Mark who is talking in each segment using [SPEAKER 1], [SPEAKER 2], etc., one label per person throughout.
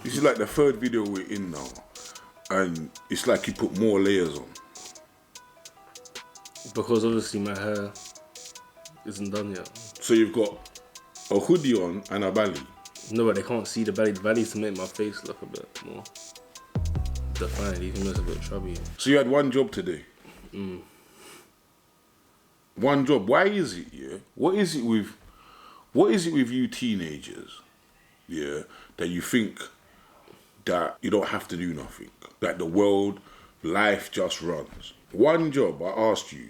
[SPEAKER 1] This is like the third video we're in now, and it's like you put more layers on.
[SPEAKER 2] Because obviously my hair isn't done yet.
[SPEAKER 1] So you've got a hoodie on and a belly.
[SPEAKER 2] No, but they can't see the belly. The belly's to make my face look a bit more defined, even though it's a bit chubby.
[SPEAKER 1] So you had one job today? One job. Why is it, yeah? What is it with you teenagers, yeah, that you think that you don't have to do nothing? That the world, life just runs. One job, I asked you.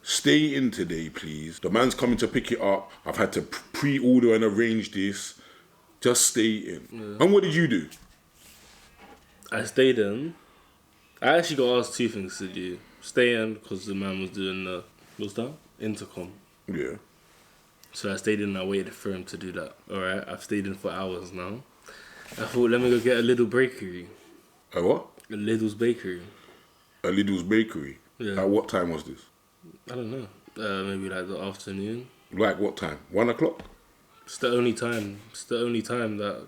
[SPEAKER 1] Stay in today, please. The man's coming to pick it up. I've had to pre-order and arrange this. Just stay in. Yeah. And what did you do?
[SPEAKER 2] I stayed in. I actually got asked two things to do. Stay in because the man was doing the, what's that? Intercom.
[SPEAKER 1] Yeah.
[SPEAKER 2] So I stayed in and I waited for him to do that. Alright, I've stayed in for hours now. I thought, let me go get a little bakery.
[SPEAKER 1] A what?
[SPEAKER 2] A Lidl's bakery.
[SPEAKER 1] A Lidl's bakery?
[SPEAKER 2] Yeah.
[SPEAKER 1] At what time was this?
[SPEAKER 2] I don't know. Maybe like the afternoon.
[SPEAKER 1] Like what time? 1 o'clock?
[SPEAKER 2] It's the only time. It's the only time that...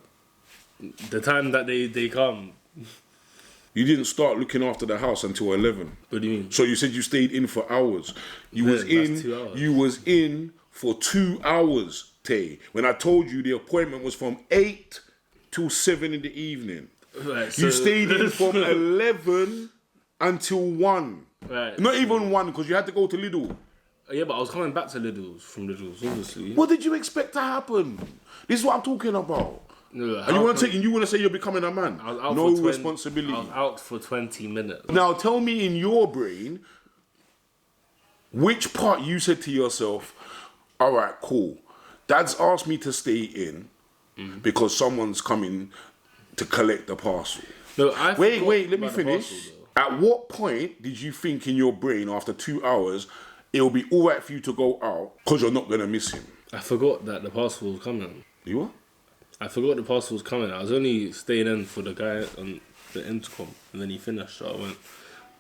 [SPEAKER 2] The time that they come.
[SPEAKER 1] You didn't start looking after the house until 11.
[SPEAKER 2] What do you mean?
[SPEAKER 1] So you said you stayed in for hours. You
[SPEAKER 2] Yeah,
[SPEAKER 1] was in.
[SPEAKER 2] 2 hours.
[SPEAKER 1] You was in for 2 hours, Tay. When I told you the appointment was from 8 till 7 in the evening.
[SPEAKER 2] Right,
[SPEAKER 1] You stayed in from 11 until 1.
[SPEAKER 2] Right.
[SPEAKER 1] Not even 1 because you had to go to Lidl.
[SPEAKER 2] Yeah, but I was coming back to Lidl's from Lidl's, obviously.
[SPEAKER 1] What did you expect to happen? This is what I'm talking about.
[SPEAKER 2] No,
[SPEAKER 1] And you want to say you're becoming a man?
[SPEAKER 2] I was out
[SPEAKER 1] No
[SPEAKER 2] for
[SPEAKER 1] responsibility.
[SPEAKER 2] I was out for 20 minutes.
[SPEAKER 1] Now tell me in your brain, which part you said to yourself, all right, cool. Dad's asked me to stay in because someone's coming to collect the parcel.
[SPEAKER 2] No,
[SPEAKER 1] Wait, let me finish. At what point did you think in your brain after 2 hours, it'll be all right for you to go out because you're not going to miss him?
[SPEAKER 2] I forgot that the parcel was coming.
[SPEAKER 1] You what?
[SPEAKER 2] I forgot the parcel was coming. I was only staying in for the guy on the intercom, and then he finished, so I went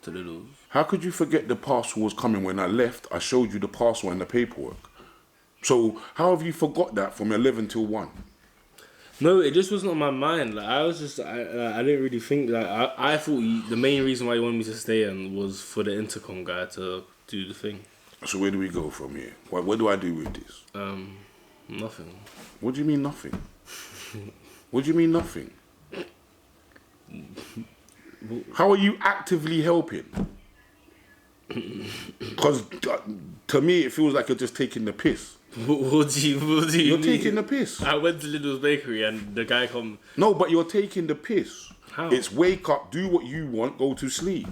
[SPEAKER 2] to Lidl's.
[SPEAKER 1] How could you forget the parcel was coming when I left? I showed you the parcel and the paperwork. So how have you forgot that from 11 till 1?
[SPEAKER 2] No, it just wasn't on my mind. Like I was just, I didn't really think. Like I thought the main reason why you wanted me to stay in was for the intercom guy to do the thing.
[SPEAKER 1] So where do we go from here? What do I do with this?
[SPEAKER 2] Nothing.
[SPEAKER 1] What do you mean nothing? What do you mean nothing? How are you actively helping? Because to me it feels like you're just taking the piss.
[SPEAKER 2] What do you
[SPEAKER 1] You're
[SPEAKER 2] mean?
[SPEAKER 1] taking the piss.
[SPEAKER 2] I went to Lidl's bakery and the guy come.
[SPEAKER 1] No, but you're taking the piss.
[SPEAKER 2] How?
[SPEAKER 1] It's wake up, do what you want, go to sleep.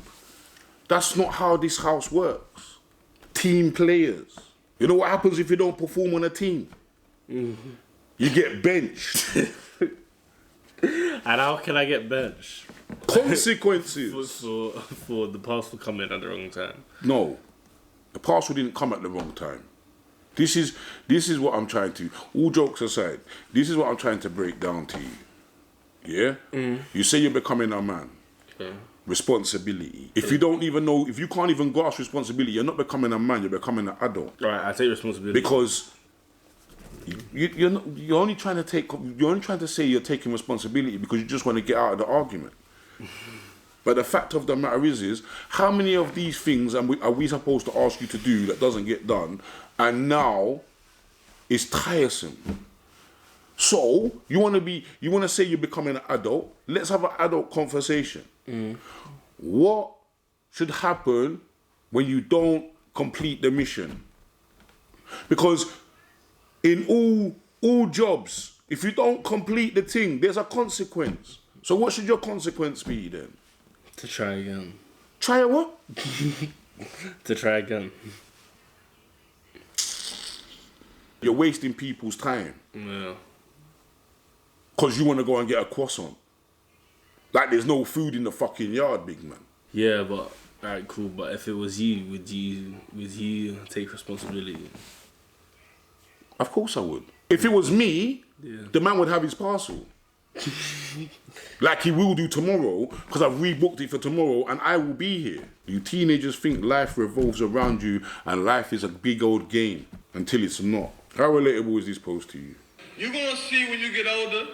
[SPEAKER 1] That's not how this house works. Team players. You know what happens if you don't perform on a team? Mm-hmm. You get benched.
[SPEAKER 2] And how can I get benched?
[SPEAKER 1] Consequences.
[SPEAKER 2] for the parcel coming at the wrong time.
[SPEAKER 1] No, the parcel didn't come at the wrong time. This is what I'm trying to. All jokes aside, this is what I'm trying to break down to you. Yeah. You say you're becoming a man.
[SPEAKER 2] Okay.
[SPEAKER 1] Responsibility. If you don't even know, if you can't even grasp responsibility, you're not becoming a man. You're becoming an adult.
[SPEAKER 2] Right, I take responsibility
[SPEAKER 1] Because you're only trying to say you're taking responsibility because you just want to get out of the argument. But the fact of the matter is how many of these things are we supposed to ask you to do that doesn't get done, and now it's tiresome. So you want to say you're becoming an adult. Let's have an adult conversation. What should happen when you don't complete the mission? Because in all jobs, if you don't complete the thing, there's a consequence. So what should your consequence be then?
[SPEAKER 2] to try again.
[SPEAKER 1] Try a what?
[SPEAKER 2] To try again.
[SPEAKER 1] You're wasting people's time.
[SPEAKER 2] Yeah.
[SPEAKER 1] Because you want to go and get a croissant. Like there's no food in the fucking yard, big man.
[SPEAKER 2] Yeah, but alright, cool. But if it was you, would you take responsibility?
[SPEAKER 1] Of course I would. If it was me, the man would have his parcel. Like he will do tomorrow, because I've rebooked it for tomorrow and I will be here. You teenagers think life revolves around you and life is a big old game until it's not. How relatable is this post to you?
[SPEAKER 3] You're gonna see when you get older,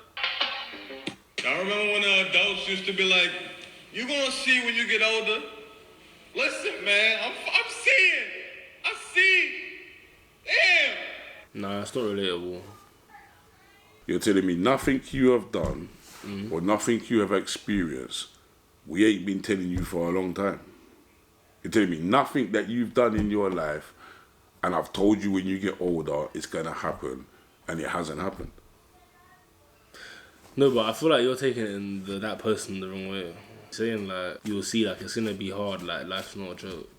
[SPEAKER 3] the I remember when the adults used to be like, "You gonna see when you get older." Listen, man, I'm seeing. I see. Damn.
[SPEAKER 2] Nah, it's not relatable.
[SPEAKER 1] You're telling me nothing you have done or nothing you have experienced, we ain't been telling you for a long time. You're telling me nothing that you've done in your life and I've told you when you get older it's going to happen and it hasn't happened.
[SPEAKER 2] No, but I feel like you're taking it in that person the wrong way. Saying like, you'll see like it's going to be hard, like life's not a joke.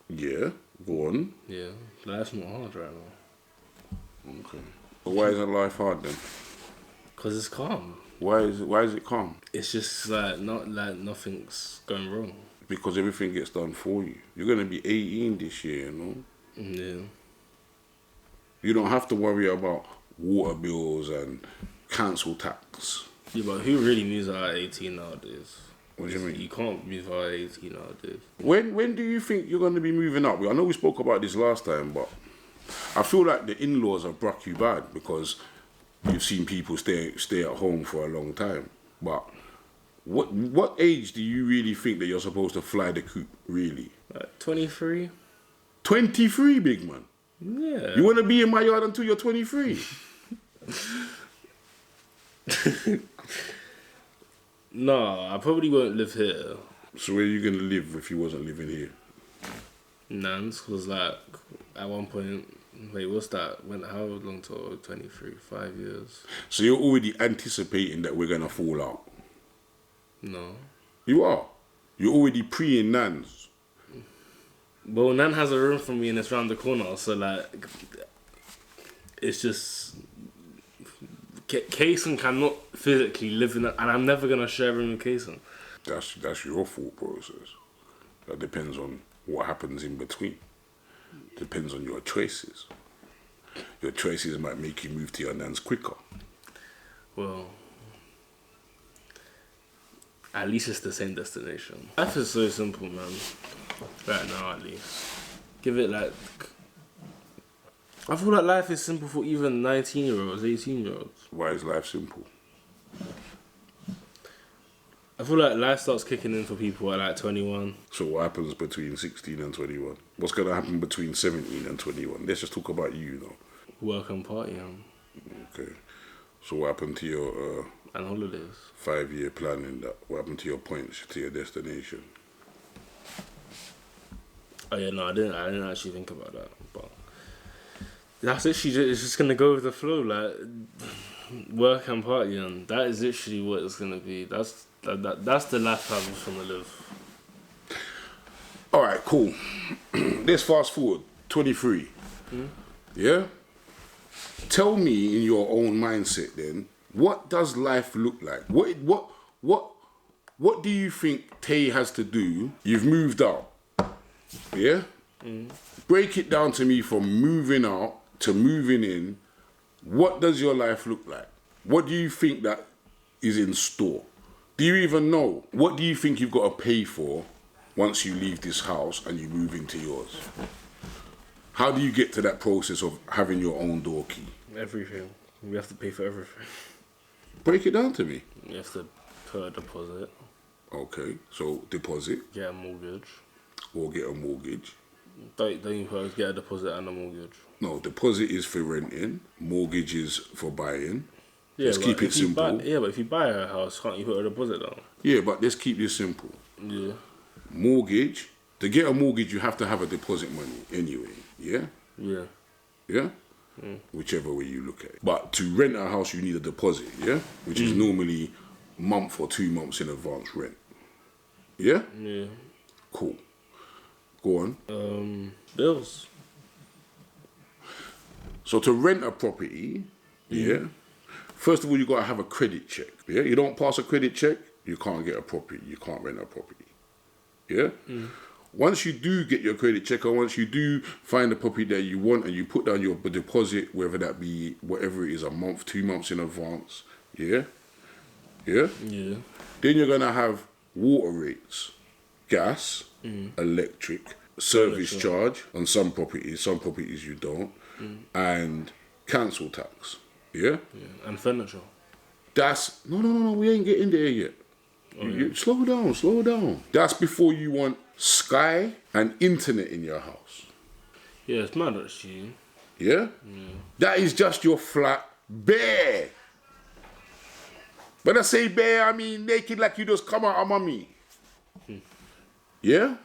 [SPEAKER 1] Yeah, go on.
[SPEAKER 2] Yeah, life's not hard right now.
[SPEAKER 1] Okay. But why isn't life hard then?
[SPEAKER 2] Because it's calm.
[SPEAKER 1] Why is it calm?
[SPEAKER 2] It's just like nothing's going wrong.
[SPEAKER 1] Because everything gets done for you. You're going to be 18 this year, you know?
[SPEAKER 2] Yeah.
[SPEAKER 1] You don't have to worry about water bills and council tax.
[SPEAKER 2] Yeah, but who really moves out at 18 nowadays?
[SPEAKER 1] What do you mean?
[SPEAKER 2] You can't move out at 18 nowadays.
[SPEAKER 1] When do you think you're going to be moving up? I know we spoke about this last time, but I feel like the in-laws have broke you bad because you've seen people stay at home for a long time. But what age do you really think that you're supposed to fly the coop, really?
[SPEAKER 2] 23?
[SPEAKER 1] 23, big man?
[SPEAKER 2] Yeah.
[SPEAKER 1] You want to be in my yard until you're 23?
[SPEAKER 2] No, I probably won't live here.
[SPEAKER 1] So where are you going to live if you wasn't living here?
[SPEAKER 2] Nance was like, at one point, wait, what's that? How long till 23? 5 years?
[SPEAKER 1] So you're already anticipating that we're going to fall out?
[SPEAKER 2] No.
[SPEAKER 1] You are? You're already pre-in Nans?
[SPEAKER 2] Well, Nan has a room for me and it's round the corner, so like, it's just... Kaysen cannot physically live in that, and I'm never going to share a room with Kaysen.
[SPEAKER 1] That's your thought process. That depends on what happens in between. Depends on your choices. Your choices might make you move to your Nans quicker.
[SPEAKER 2] Well, at least it's the same destination. Life is so simple, man. Right now, at least. Give it like... I feel like life is simple for even 19-year-olds, 18-year-olds.
[SPEAKER 1] Why is life simple?
[SPEAKER 2] I feel like life starts kicking in for people at like 21.
[SPEAKER 1] So what happens between 16 and 21? What's going to happen between 17 and 21? Let's just talk about you, though.
[SPEAKER 2] Work and party,
[SPEAKER 1] Okay. So what happened to your...
[SPEAKER 2] and holidays.
[SPEAKER 1] 5-year planning? What happened to your points, to your destination?
[SPEAKER 2] Oh yeah, no, I didn't actually think about that, but... That's literally it's just gonna go with the flow, like work and party, and that is literally what it's gonna be. That's the life I just wanna live.
[SPEAKER 1] All right, cool. Let's fast forward. 23. Yeah. Tell me in your own mindset, then, what does life look like? What do you think Tay has to do? You've moved out. Yeah. Break it down to me from moving out to moving in. What does your life look like? What do you think that is in store? Do you even know? What do you think you've got to pay for once you leave this house and you move into yours? How do you get to that process of having your own door key?
[SPEAKER 2] Everything. We have to pay for everything.
[SPEAKER 1] Break it down to me.
[SPEAKER 2] You have to put a deposit.
[SPEAKER 1] Okay, so deposit.
[SPEAKER 2] Get a mortgage.
[SPEAKER 1] Or get a mortgage.
[SPEAKER 2] Don't you get a deposit and a mortgage?
[SPEAKER 1] No, deposit is for renting. Mortgage is for buying.
[SPEAKER 2] Yeah,
[SPEAKER 1] let's keep it simple.
[SPEAKER 2] But if you buy a house, can't you put a deposit down?
[SPEAKER 1] Yeah, but let's keep this simple.
[SPEAKER 2] Yeah.
[SPEAKER 1] Mortgage. To get a mortgage, you have to have a deposit money anyway. Yeah?
[SPEAKER 2] Yeah.
[SPEAKER 1] Yeah? Whichever way you look at it. But to rent a house, you need a deposit, yeah? Which is normally a month or 2 months in advance rent. Yeah?
[SPEAKER 2] Yeah.
[SPEAKER 1] Cool. Go on.
[SPEAKER 2] Bills.
[SPEAKER 1] So to rent a property, yeah, first of all, you got to have a credit check. Yeah? You don't pass a credit check, you can't get a property. You can't rent a property. Yeah? Once you do get your credit check, or once you do find the property that you want and you put down your deposit, whether that be whatever it is, a month, 2 months in advance, yeah? Yeah?
[SPEAKER 2] Yeah.
[SPEAKER 1] Then you're going to have water rates, gas, electric, service charge on some properties you don't, and council tax, yeah?
[SPEAKER 2] Yeah. And furniture.
[SPEAKER 1] That's no. We ain't getting there yet. Slow down. That's before you want Sky and internet in your house.
[SPEAKER 2] Yeah, it's mad actually.
[SPEAKER 1] Yeah? That is just your flat bare. When I say bare, I mean naked like you just come out of mummy. Yeah?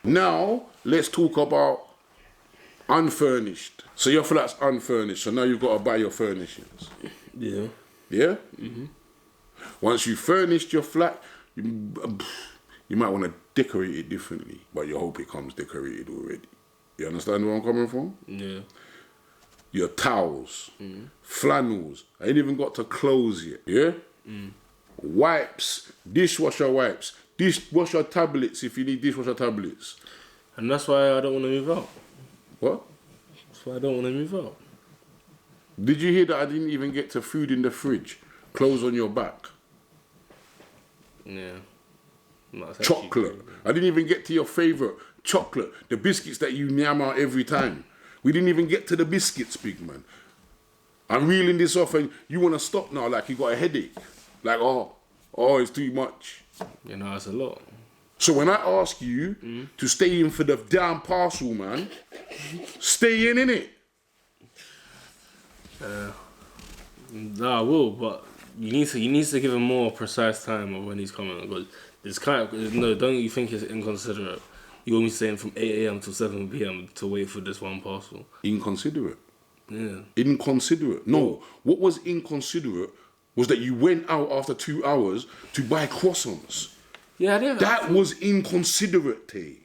[SPEAKER 1] Now, let's talk about unfurnished. So your flat's unfurnished, so now you've got to buy your furnishings.
[SPEAKER 2] Yeah.
[SPEAKER 1] Yeah? Once you furnished your flat, you might want to decorate it differently, but you hope it comes decorated already. You understand where I'm coming from?
[SPEAKER 2] Yeah.
[SPEAKER 1] Your towels, flannels. I ain't even got to clothes yet. Yeah? Wipes, dishwasher wipes, dishwasher tablets if you need dishwasher tablets.
[SPEAKER 2] And that's why I don't want to move out.
[SPEAKER 1] What?
[SPEAKER 2] That's why I don't want to move out.
[SPEAKER 1] Did you hear that I didn't even get to food in the fridge? Clothes on your back.
[SPEAKER 2] Yeah. No, it's actually
[SPEAKER 1] Chocolate.
[SPEAKER 2] crazy.
[SPEAKER 1] I didn't even get to your favourite chocolate. The biscuits that you yam out every time. We didn't even get to the biscuits, big man. I'm reeling this off and you want to stop now like you got a headache. Like, oh, it's too much.
[SPEAKER 2] You know, it's a lot.
[SPEAKER 1] So when I ask you to stay in for the damn parcel, man, stay in innit?
[SPEAKER 2] No, I will, but you need to give him more precise time of when he's coming. Because it's kind of no. Don't you think it's inconsiderate? You want me staying from 8 a.m. to 7 p.m. to wait for this one parcel?
[SPEAKER 1] Inconsiderate.
[SPEAKER 2] Yeah.
[SPEAKER 1] Inconsiderate. No, what was inconsiderate was that you went out after 2 hours to buy croissants.
[SPEAKER 2] Yeah, I did.
[SPEAKER 1] That was inconsiderate, Tay.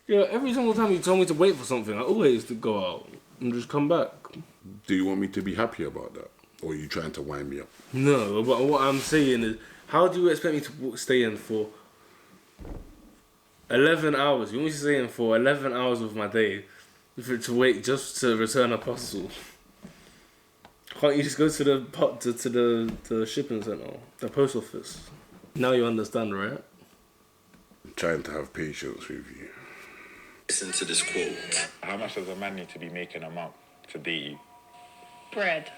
[SPEAKER 2] Yeah, every single time you told me to wait for something, I always to go out and just come back.
[SPEAKER 1] Do you want me to be happy about that? Or are you trying to wind me up?
[SPEAKER 2] No, but what I'm saying is, how do you expect me to stay in for 11 hours? You want me to stay in for 11 hours of my day to wait just to return a parcel? Can't you just go to the shipping centre, the post office? Now you understand, right?
[SPEAKER 1] I'm trying to have patience with you.
[SPEAKER 4] Listen to this quote.
[SPEAKER 5] How much does a man need to be making a month to date you?
[SPEAKER 6] Bread.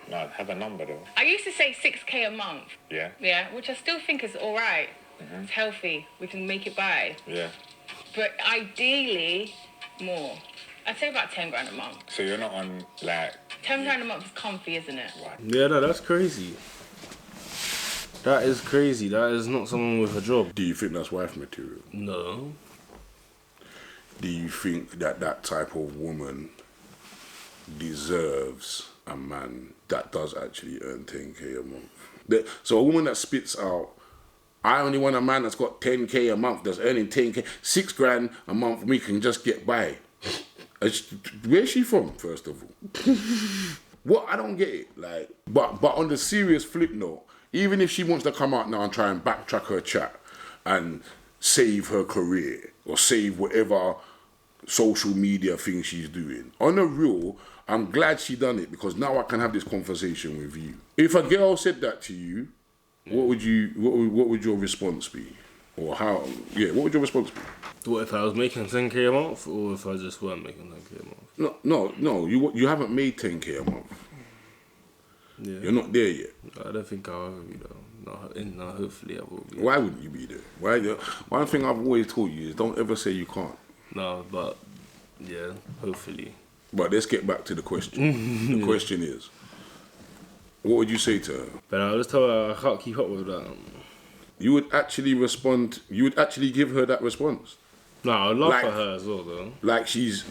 [SPEAKER 5] No, have a number though.
[SPEAKER 6] I used to say 6k a month.
[SPEAKER 5] Yeah?
[SPEAKER 6] Yeah, which I still think is all right. It's healthy. We can make it by.
[SPEAKER 5] Yeah.
[SPEAKER 6] But ideally, more. I'd say about 10 grand a month.
[SPEAKER 5] So you're not on like...
[SPEAKER 6] 10 grand a month is comfy, isn't it?
[SPEAKER 2] Yeah, no, that's crazy. That is crazy. That is not someone with a job.
[SPEAKER 1] Do you think that's wife material?
[SPEAKER 2] No.
[SPEAKER 1] Do you think that type of woman deserves a man that does actually earn 10k a month? So a woman that spits out, I only want a man that's got 10k a month, that's earning 10k, 6 grand a month, we can just get by. Where's she from, first of all? What? I don't get it. Like, but on the serious flip note, even if she wants to come out now and try and backtrack her chat and save her career or save whatever social media thing she's doing, on the real, I'm glad she done it because now I can have this conversation with you. If a girl said that to you, what would your response be? Or how? Yeah, what would your response be?
[SPEAKER 2] What if I was making 10k a month, or if I just weren't making 10k a month?
[SPEAKER 1] No. You haven't made 10k a month.
[SPEAKER 2] Yeah.
[SPEAKER 1] You're not there yet.
[SPEAKER 2] I don't think I'll ever be though. No, hopefully I will be.
[SPEAKER 1] Why wouldn't you be there? One thing I've always told you is don't ever say you can't.
[SPEAKER 2] No, but yeah, hopefully.
[SPEAKER 1] But let's get back to the question. The question is, what would you say to her?
[SPEAKER 2] But I'll just tell her I can't keep up with that.
[SPEAKER 1] You would actually respond. You would actually give her that response.
[SPEAKER 2] No, I'd laugh
[SPEAKER 1] Like-
[SPEAKER 2] at her as well though.
[SPEAKER 1] Like she's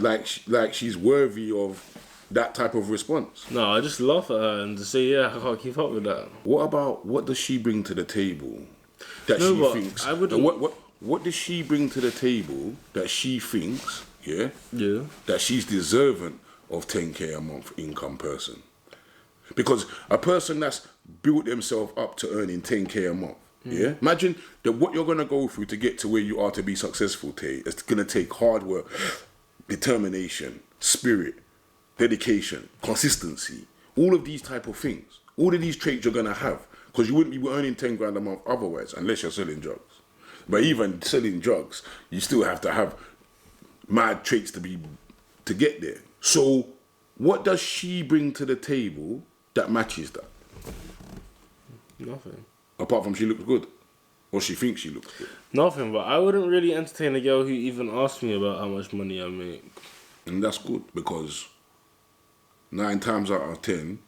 [SPEAKER 1] worthy of that type of response.
[SPEAKER 2] No, I just laugh at her and just say, yeah, I can't keep up with that.
[SPEAKER 1] What about what does she bring to the table that
[SPEAKER 2] No,
[SPEAKER 1] she
[SPEAKER 2] but
[SPEAKER 1] thinks?
[SPEAKER 2] I wouldn't-
[SPEAKER 1] What does she bring to the table that she thinks? Yeah.
[SPEAKER 2] Yeah.
[SPEAKER 1] That she's deserving of 10k a month income person. Because a person that's built themselves up to earning 10k a month, yeah? Imagine that what you're going to go through to get to where you are to be successful, Tay, it's going to take hard work, determination, spirit, dedication, consistency, all of these type of things. All of these traits you're going to have because you wouldn't be earning 10 grand a month otherwise unless you're selling drugs. But even selling drugs, you still have to have mad traits to get there. So what does she bring to the table that matches that?
[SPEAKER 2] Nothing.
[SPEAKER 1] Apart from she looks good. Or she thinks she looks good.
[SPEAKER 2] Nothing, but I wouldn't really entertain a girl who even asked me about how much money I make.
[SPEAKER 1] And that's good because 9 times out of 10,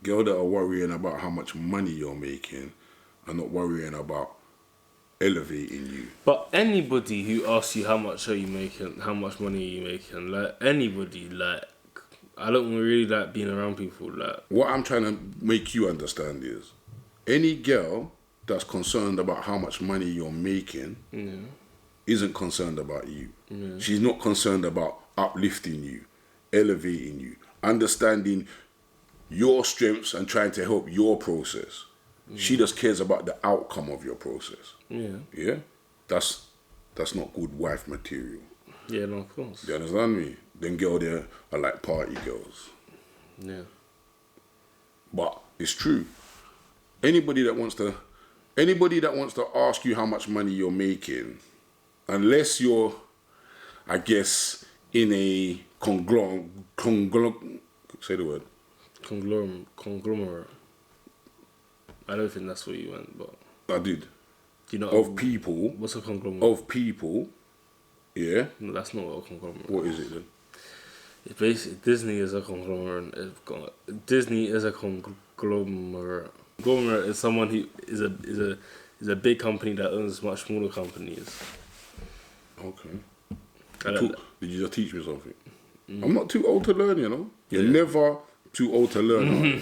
[SPEAKER 1] girls that are worrying about how much money you're making are not worrying about elevating you.
[SPEAKER 2] But anybody who asks you how much are you making, how much money are you making, like anybody, like I don't really like being around people like.
[SPEAKER 1] What I'm trying to make you understand is any girl that's concerned about how much money you're making isn't concerned about you.
[SPEAKER 2] Yeah.
[SPEAKER 1] She's not concerned about uplifting you, elevating you, understanding your strengths and trying to help your process. She just cares about the outcome of your process.
[SPEAKER 2] Yeah.
[SPEAKER 1] Yeah? That's not good wife material.
[SPEAKER 2] Yeah, no, of course.
[SPEAKER 1] You understand me? Them girls there are like party girls.
[SPEAKER 2] Yeah.
[SPEAKER 1] But it's true. Anybody that wants to ask you how much money you're making, unless you're, I guess, in a say the word.
[SPEAKER 2] Conglomerate. I don't think that's what you meant, but
[SPEAKER 1] I did.
[SPEAKER 2] you know
[SPEAKER 1] Of people.
[SPEAKER 2] What's a conglomerate?
[SPEAKER 1] Of people. Yeah.
[SPEAKER 2] No, that's not what a conglomerate.
[SPEAKER 1] What is it then?
[SPEAKER 2] It's basically Disney is a conglomerate. Disney is a conglomerate. Conglomerate is someone who is a big company that owns much smaller companies.
[SPEAKER 1] Okay.
[SPEAKER 2] I don't-
[SPEAKER 1] Did you just teach me something? I'm not too old to learn, you know. You're never too old to learn. Are you?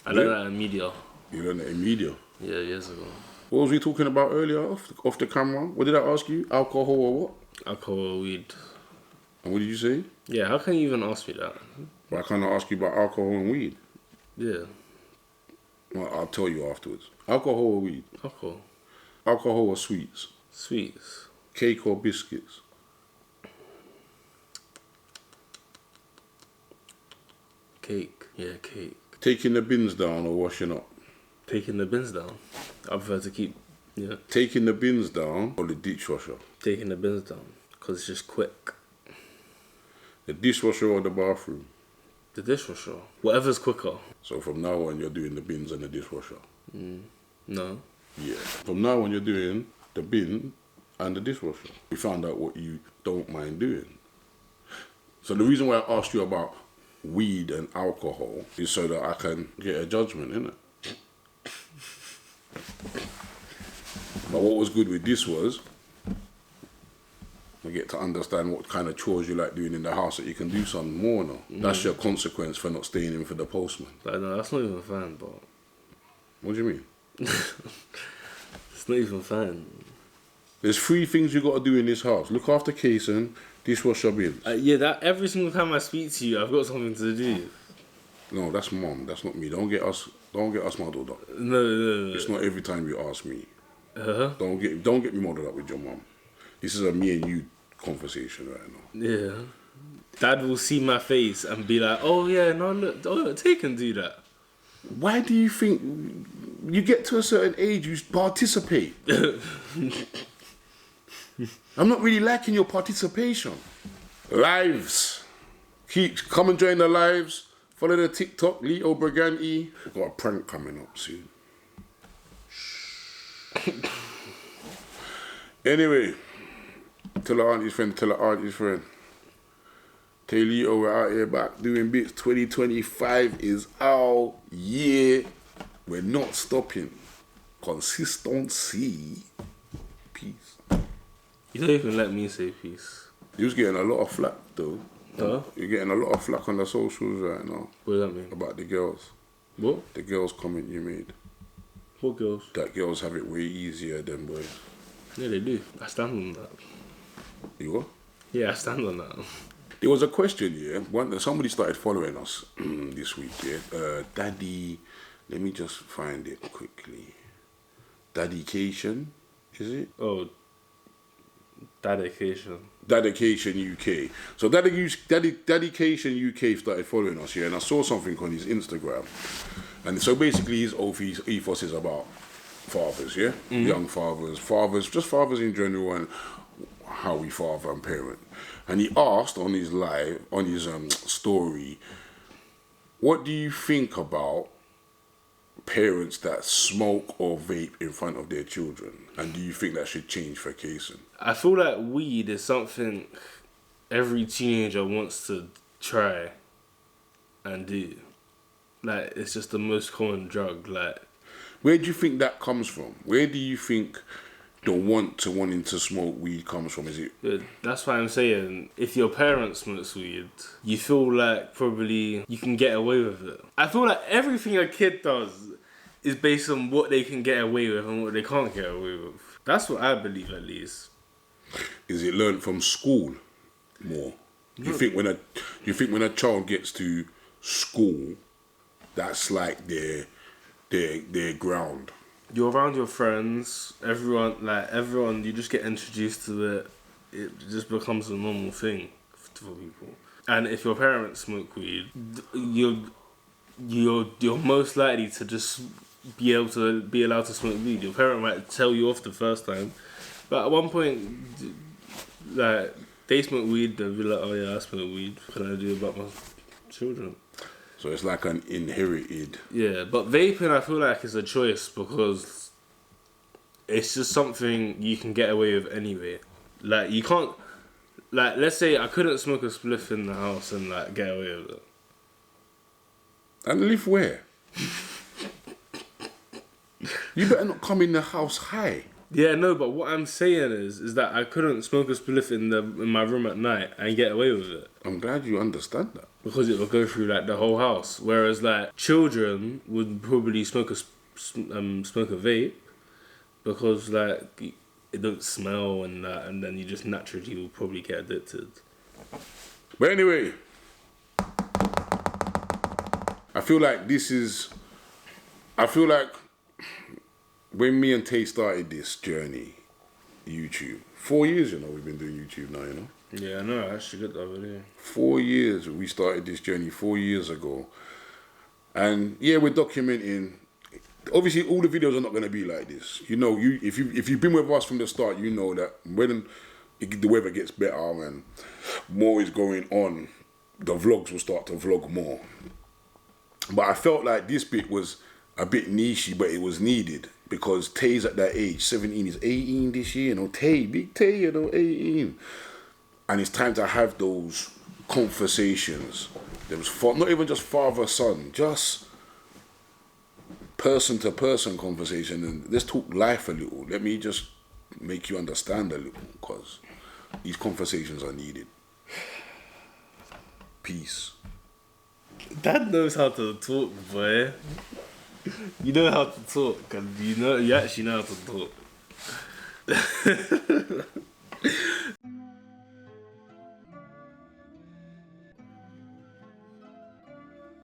[SPEAKER 2] I learned that in media.
[SPEAKER 1] You learned it in media.
[SPEAKER 2] Yeah, years ago.
[SPEAKER 1] What was we talking about earlier off the camera? What did I ask you? Alcohol or what?
[SPEAKER 2] Alcohol or weed.
[SPEAKER 1] And what did you say?
[SPEAKER 2] Yeah, how can you even ask me that?
[SPEAKER 1] Why can't I ask you about alcohol and weed?
[SPEAKER 2] Yeah,
[SPEAKER 1] Well, I'll tell you afterwards. Alcohol or weed?
[SPEAKER 2] alcohol.
[SPEAKER 1] Alcohol or sweets?
[SPEAKER 2] Sweets.
[SPEAKER 1] Cake or biscuits?
[SPEAKER 2] Cake. Yeah, cake.
[SPEAKER 1] Taking the bins down or washing up?
[SPEAKER 2] Taking the bins down. I prefer to keep,
[SPEAKER 1] Taking the bins down or the dishwasher?
[SPEAKER 2] taking the bins down. Because it's just quick.
[SPEAKER 1] The dishwasher or the bathroom?
[SPEAKER 2] The dishwasher. Whatever's quicker.
[SPEAKER 1] So from now on, you're doing the bins and the dishwasher?
[SPEAKER 2] No.
[SPEAKER 1] Yeah. From now on, you're doing the bin and the dishwasher. We found out what you don't mind doing. So the reason why I asked you about weed and alcohol is so that I can get a judgment, innit? But what was good with this was I get to understand what kind of chores you like doing in the house that you can do some more now. That's your consequence for not staying in for the postman.
[SPEAKER 2] Like, no, that's not even fun, but
[SPEAKER 1] What do you mean?
[SPEAKER 2] it's not even fun.
[SPEAKER 1] There's 3 things you got to do in this house. Look after casing, dishwasher bins.
[SPEAKER 2] Yeah, that every single time I speak to you, I've got something to do.
[SPEAKER 1] No, that's mom. That's not me. Don't get us muddled up.
[SPEAKER 2] No.
[SPEAKER 1] It's not every time you ask me.
[SPEAKER 2] Uh-huh.
[SPEAKER 1] Don't get me muddled up with your mom. This is a me and you conversation right now.
[SPEAKER 2] Yeah. Dad will see my face and be like, oh yeah, no, look, take and do that.
[SPEAKER 1] Why do you think you get to a certain age you participate? I'm not really liking your participation. Lives. Come and join the lives. Follow the TikTok, Leo Briganti. Got a prank coming up soon. Anyway, tell her auntie's friend. Tell Leo we're out here back doing bits. 2025 is our year. We're not stopping. Consistency. Peace.
[SPEAKER 2] You don't even let me say peace.
[SPEAKER 1] You was getting a lot of flack though.
[SPEAKER 2] Huh?
[SPEAKER 1] You're getting a lot of flack on the socials right now
[SPEAKER 2] What does that mean?
[SPEAKER 1] about the girls.
[SPEAKER 2] What?
[SPEAKER 1] The girls comment you made.
[SPEAKER 2] What girls?
[SPEAKER 1] That girls have it way easier than boys.
[SPEAKER 2] Yeah, they do. I stand on that.
[SPEAKER 1] You what?
[SPEAKER 2] Yeah, I stand on that.
[SPEAKER 1] There was a question, yeah. Somebody started following us this week, yeah. Daddy, let me just find it quickly. Dedication, is it?
[SPEAKER 2] Oh, dedication.
[SPEAKER 1] Dedication UK. So Dedication UK started following us, yeah, and I saw something on his Instagram. And so basically his ethos is about fathers, yeah? Young fathers, just fathers in general and how we father and parent. And he asked on his story, what do you think about parents that smoke or vape in front of their children? And do you think that should change for Kaysen?
[SPEAKER 2] I feel like weed is something every teenager wants to try and do. Like, it's just the most common drug. Like,
[SPEAKER 1] where do you think that comes from? Where do you think the wanting to smoke weed comes from? Is it?
[SPEAKER 2] That's why I'm saying, if your parents smokes weed, you feel like probably you can get away with it. I feel like everything a kid does is based on what they can get away with and what they can't get away with. That's what I believe, at least.
[SPEAKER 1] Is it learned from school more? You think when a child gets to school, that's like their ground?
[SPEAKER 2] You're around your friends, everyone, you just get introduced to it. It just becomes a normal thing for people. And if your parents smoke weed, you're most likely to just be allowed to smoke weed. Your parent might tell you off the first time, but at one point, like, they smoke weed, they'll be like, oh yeah, I smoke weed. What can I do about my children?
[SPEAKER 1] So it's like an inherited.
[SPEAKER 2] Yeah, but vaping, I feel like, is a choice because it's just something you can get away with anyway. Like, you can't, like, let's say I couldn't smoke a spliff in the house and, like, get away with it.
[SPEAKER 1] And live where? You better not come in the house high.
[SPEAKER 2] Yeah, no, but what I'm saying is that I couldn't smoke a spliff in my room at night and get away with it.
[SPEAKER 1] I'm glad you understand that.
[SPEAKER 2] Because it would go through, like, the whole house. Whereas, like, children would probably smoke a vape because, like, it don't smell and that, and then you just naturally will probably get addicted.
[SPEAKER 1] But anyway, I feel like when me and Tay started this journey, YouTube, 4 years, we've been doing YouTube now,
[SPEAKER 2] Yeah, I know, I actually got the other day.
[SPEAKER 1] 4 years, we started this journey 4 years ago. And yeah, we're documenting. Obviously, all the videos are not going to be like this. If you've been with us from the start, you know that when the weather gets better and more is going on, the vlogs will start to vlog more. But I felt like this bit was a bit nichey, but it was needed because Tay's at that age. 17 is 18 this year, Tay, big Tay, 18. And it's time to have those conversations. There was not even just father-son, just person-to-person conversation. And let's talk life a little. Let me just make you understand a little, because these conversations are needed. Peace.
[SPEAKER 2] Dad knows how to talk, boy. You know how to talk, and you actually know how to talk.